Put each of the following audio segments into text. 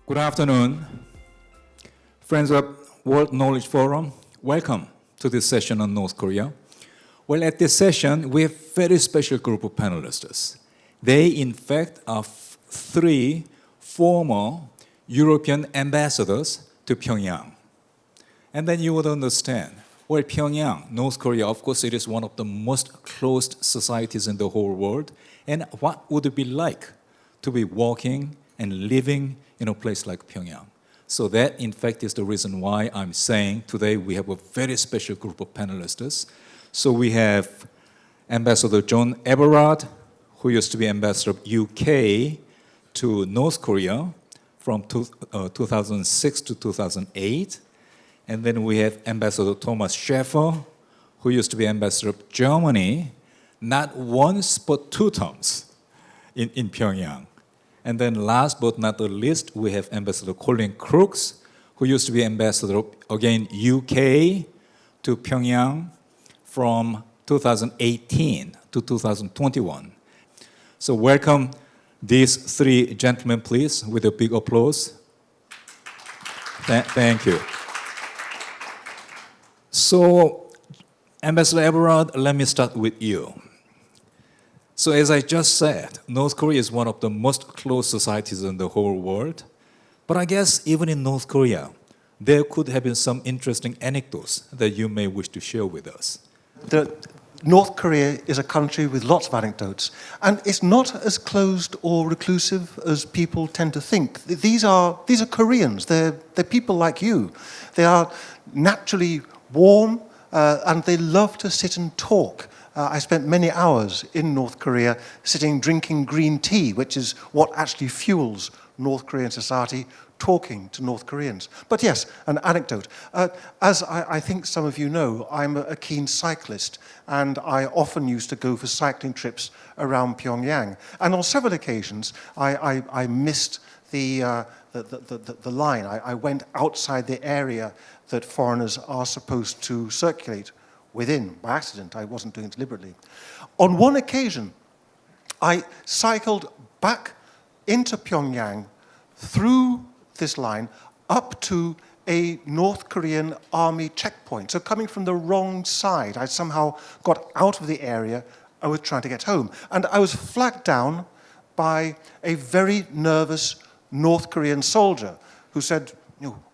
Good afternoon. Friends of World Knowledge Forum, welcome to this session on North Korea. Well, at this session, we have a very special group of panelists. They, in fact, are three former European ambassadors to Pyongyang. And then you would understand, well, Pyongyang, North Korea, of course, it is one of the most closed societies in the whole world. And what would it be like to be walking and living in a place like Pyongyang? So that, in fact, is the reason why I'm saying today we have a very special group of panelists. So we have Ambassador John Everard, who used to be Ambassador of UK to North Korea from 2006 to 2008. And then we have Ambassador Thomas Schäfer, who used to be Ambassador of Germany, not once but two times in Pyongyang. And then last but not the least, we have Ambassador Colin Crooks, who used to be Ambassador of, again, UK to Pyongyang from 2018 to 2021. So welcome these three gentlemen, please, with a big applause. Thank you. So, Ambassador Everard, let me start with you. So as I just said, North Korea is one of the most closed societies in the whole world. But I guess even in North Korea, there could have been some interesting anecdotes that you may wish to share with us. North Korea is a country with lots of anecdotes, and it's not as closed or reclusive as people tend to think. These are Koreans. They're people like you. They are naturally warm, and they love to sit and talk. I spent many hours in North Korea sitting drinking green tea, which is what actually fuels North Korean society, talking to North Koreans. But yes, an anecdote. As I think some of you know, I'm a keen cyclist, and I often used to go for cycling trips around Pyongyang. And on several occasions, I missed the line. I went outside the area that foreigners are supposed to circulate within, by accident. I wasn't doing it deliberately. On one occasion, I cycled back into Pyongyang through this line up to a North Korean army checkpoint. So coming from the wrong side, I somehow got out of the area. I was trying to get home. And I was flagged down by a very nervous North Korean soldier who said,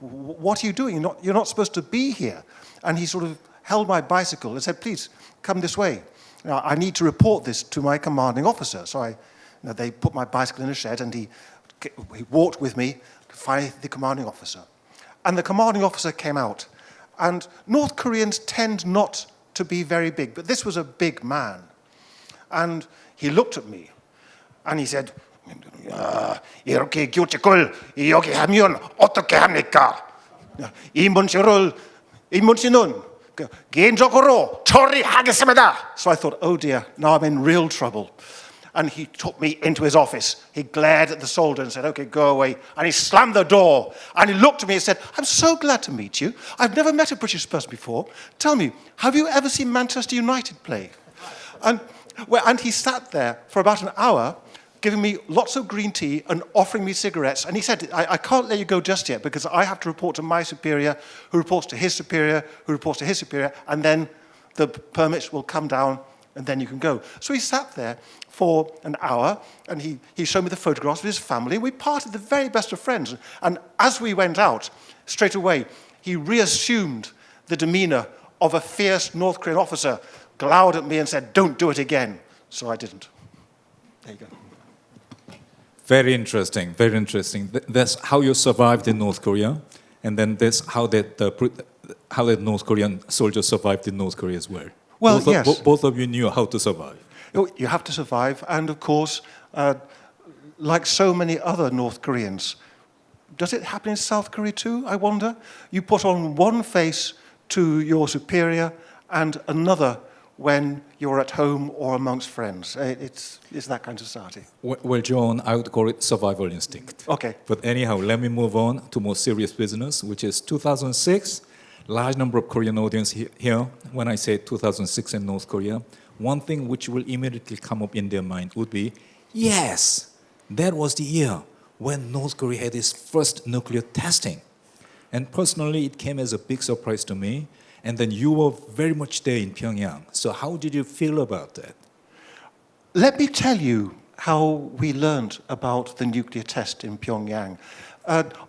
what are you doing? You're not supposed to be here. And he sort of held my bicycle and said, please, come this way. Now, I need to report this to my commanding officer. So they put my bicycle in a shed, and he walked with me to find the commanding officer. And the commanding officer came out. And North Koreans tend not to be very big, but this was a big man. And he looked at me, and he said, 이렇게 규칙을 여기 하면 어떻게 합니까? 이 문신은 개인적으로 처리하겠습니다. So I thought, oh dear, now I'm in real trouble. And he took me into his office. He glared at the soldier and said, okay, go away. And he slammed the door. And he looked at me and said, I'm so glad to meet you. I've never met a British person before. Tell me, have you ever seen Manchester United play? And he sat there for about an hour, giving me lots of green tea and offering me cigarettes. And he said, I can't let you go just yet because I have to report to my superior, who reports to his superior, who reports to his superior, and then the permits will come down, and then you can go. So he sat there for an hour, and he showed me the photographs of his family. We parted the very best of friends. And as we went out, straight away, he reassumed the demeanor of a fierce North Korean officer, glowered at me and said, don't do it again. So I didn't. There you go. Very interesting, very interesting. That's how you survived in North Korea, and then that's how that North Korean soldier survived in North Korea as well. Well, yes. Both of you knew how to survive. You have to survive, and of course, like so many other North Koreans, does it happen in South Korea too, I wonder? You put on one face to your superior and another when you're at home or amongst friends. It's that kind of society. Well, John, I would call it survival instinct. Okay. But anyhow, let me move on to more serious business, which is 2006. Large number of Korean audience here. When I say 2006 in North Korea, one thing which will immediately come up in their mind would be, yes, that was the year when North Korea had its first nuclear testing. And personally, it came as a big surprise to me. And then you were very much there in Pyongyang. So how did you feel about that? Let me tell you how we learned about the nuclear test in Pyongyang.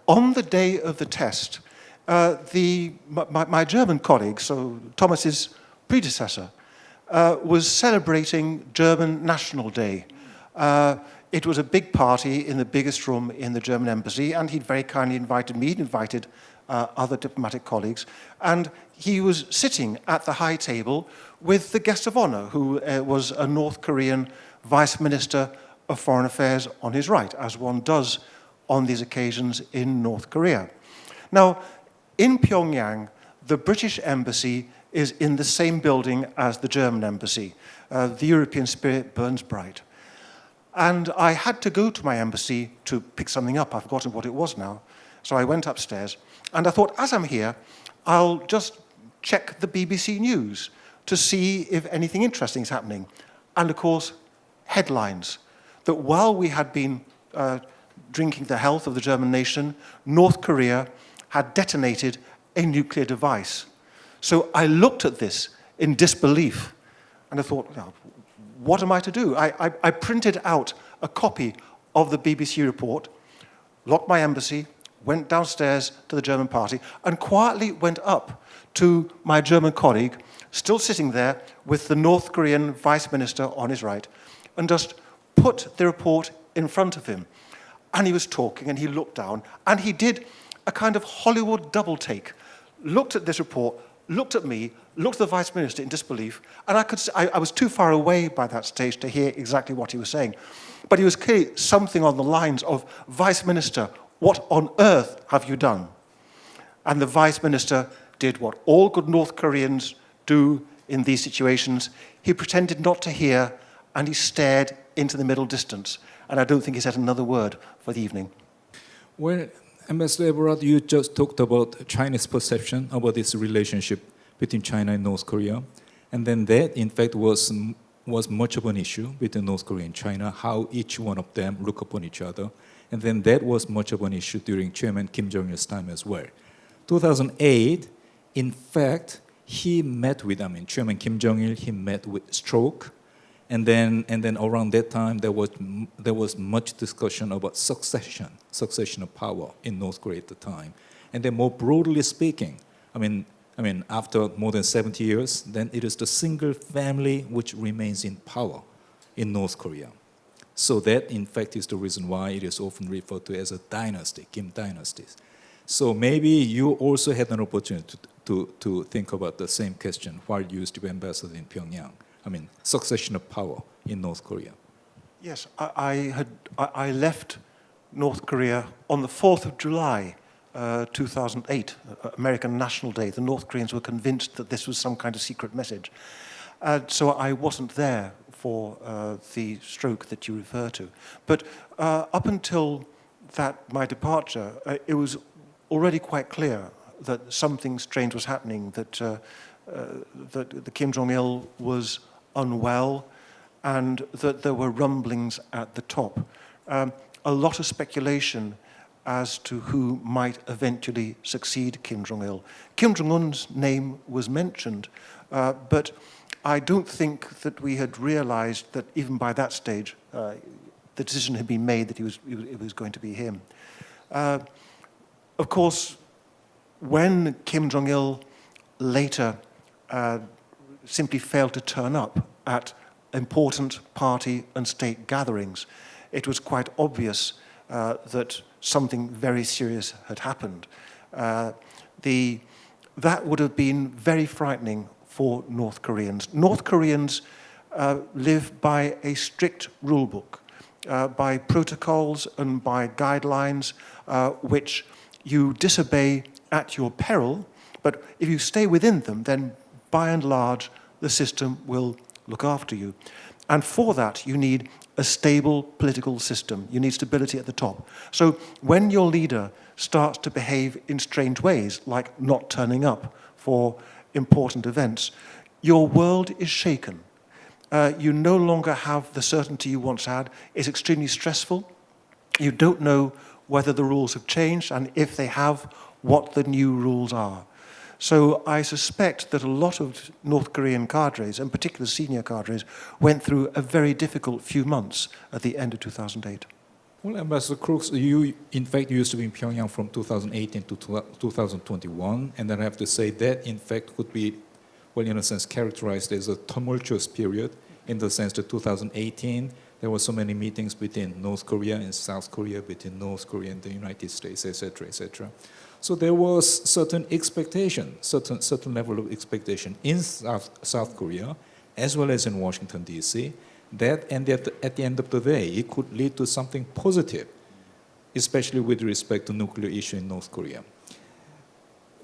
On the day of the test, my German colleague, so Thomas's predecessor, was celebrating German National Day. It was a big party in the biggest room in the German embassy, and he'd very kindly invited me, he'd invited other diplomatic colleagues, and he was sitting at the high table with the guest of honor, who was a North Korean Vice Minister of Foreign Affairs on his right, as one does on these occasions in North Korea. Now, in Pyongyang, the British embassy is in the same building as the German embassy. The European spirit burns bright. And I had to go to my embassy to pick something up. I've forgotten what it was now. So I went upstairs, and I thought, as I'm here, I'll just check the BBC News to see if anything interesting is happening. And of course, headlines that while we had been drinking the health of the German nation, North Korea had detonated a nuclear device. So I looked at this in disbelief, and I thought, oh, what am I to do? I printed out a copy of the BBC report, locked my embassy, went downstairs to the German party, and quietly went up to my German colleague, still sitting there with the North Korean Vice Minister on his right, and just put the report in front of him. And he was talking, and he looked down, and he did a kind of Hollywood double take, looked at this report, looked at me, looked at the Vice Minister in disbelief, and I was too far away by that stage to hear exactly what he was saying. But he was clearly something on the lines of, Vice Minister, what on earth have you done? And the Vice Minister did what all good North Koreans do in these situations. He pretended not to hear, and he stared into the middle distance. And I don't think he said another word for the evening. Well, Ambassador Everard, you just talked about China's perception about this relationship between China and North Korea. And then that, in fact, was much of an issue between North Korea and China, how each one of them look upon each other. And then that was much of an issue during Chairman Kim Jong-il's time as well. 2008, in fact, he met with, Chairman Kim Jong-il, he met with stroke. And then around that time, there was much discussion about succession of power in North Korea at the time. And then more broadly speaking, after more than 70 years, then it is the single family which remains in power in North Korea. So that, in fact, is the reason why it is often referred to as a dynasty, Kim dynasties. So maybe you also had an opportunity to think about the same question while you used to be ambassador in Pyongyang. Succession of power in North Korea. Yes, I left North Korea on the 4th of July, 2008, American National Day. The North Koreans were convinced that this was some kind of secret message. So I wasn't there for the stroke that you refer to. But up until my departure, it was already quite clear that something strange was happening, that the Kim Jong-il was unwell, and that there were rumblings at the top. A lot of speculation as to who might eventually succeed Kim Jong-il. Kim Jong-un's name was mentioned, but I don't think that we had realized that even by that stage, the decision had been made that it was going to be him. Of course, when Kim Jong-il later simply failed to turn up at important party and state gatherings, it was quite obvious that something very serious had happened. That would have been very frightening for North Koreans. North Koreans live by a strict rule book, by protocols and by guidelines which you disobey at your peril, but if you stay within them, then by and large, the system will look after you. And for that, you need a stable political system. You need stability at the top. So when your leader starts to behave in strange ways, like not turning up for important events, your world is shaken. You no longer have the certainty you once had. It's extremely stressful. You don't know whether the rules have changed, and if they have, what the new rules are. So I suspect that a lot of North Korean cadres, in particular senior cadres, went through a very difficult few months at the end of 2008. Well, Ambassador Crooks, you in fact used to be in Pyongyang from 2018 to 2021, and then I have to say that in fact could be, well, in a sense, characterized as a tumultuous period, in the sense that 2018, there were so many meetings between North Korea and South Korea, between North Korea and the United States, etc., etc. So there was certain expectation, certain level of expectation in South Korea, as well as in Washington, D.C., that and that at the end of the day, it could lead to something positive, especially with respect to nuclear issue in North Korea.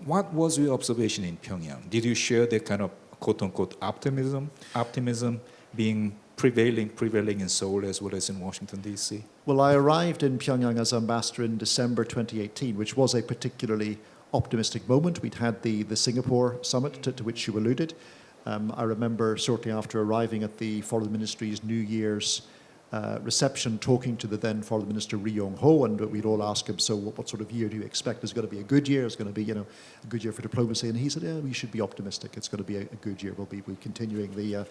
What was your observation in Pyongyang? Did you share that kind of quote-unquote optimism being prevailing in Seoul as well as in Washington, D.C.? Well, I arrived in Pyongyang as ambassador in December 2018, which was a particularly optimistic moment. We'd had the Singapore summit to which you alluded. I remember shortly after arriving at the Foreign Ministry's New Year's reception, talking to the then Foreign Minister Ri Yong-ho, and we'd all ask him, so what sort of year do you expect? Is it going to be a good year? Is it going to be, a good year for diplomacy? And he said, yeah, we should be optimistic. It's going to be a good year. We'll be continuing the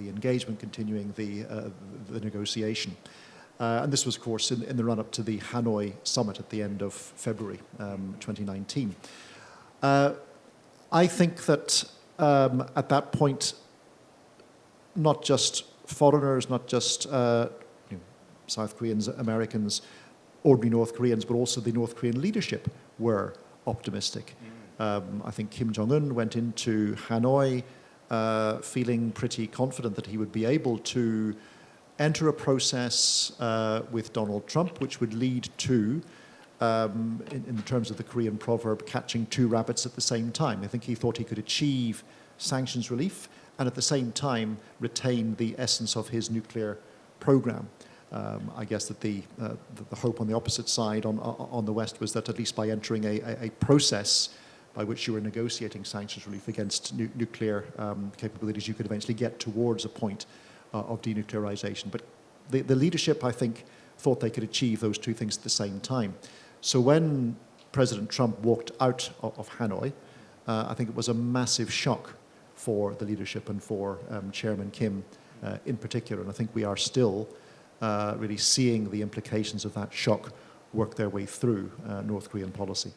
engagement, continuing the negotiation. And this was, of course, in the run-up to the Hanoi summit at the end of February 2019. I think that at that point, not just foreigners, not just South Koreans, Americans, ordinary North Koreans, but also the North Korean leadership were optimistic. I think Kim Jong-un went into Hanoi feeling pretty confident that he would be able to enter a process with Donald Trump, which would lead to, in terms of the Korean proverb, catching two rabbits at the same time. I think he thought he could achieve sanctions relief and at the same time retain the essence of his nuclear program. I guess that the hope on the opposite side, on the West, was that at least by entering a process by which you were negotiating sanctions relief against nuclear capabilities, you could eventually get towards a point of denuclearization. But the leadership, I think, thought they could achieve those two things at the same time. So when President Trump walked out of Hanoi, I think it was a massive shock for the leadership and for Chairman Kim in particular. And I think we are still really seeing the implications of that shock work their way through North Korean policy.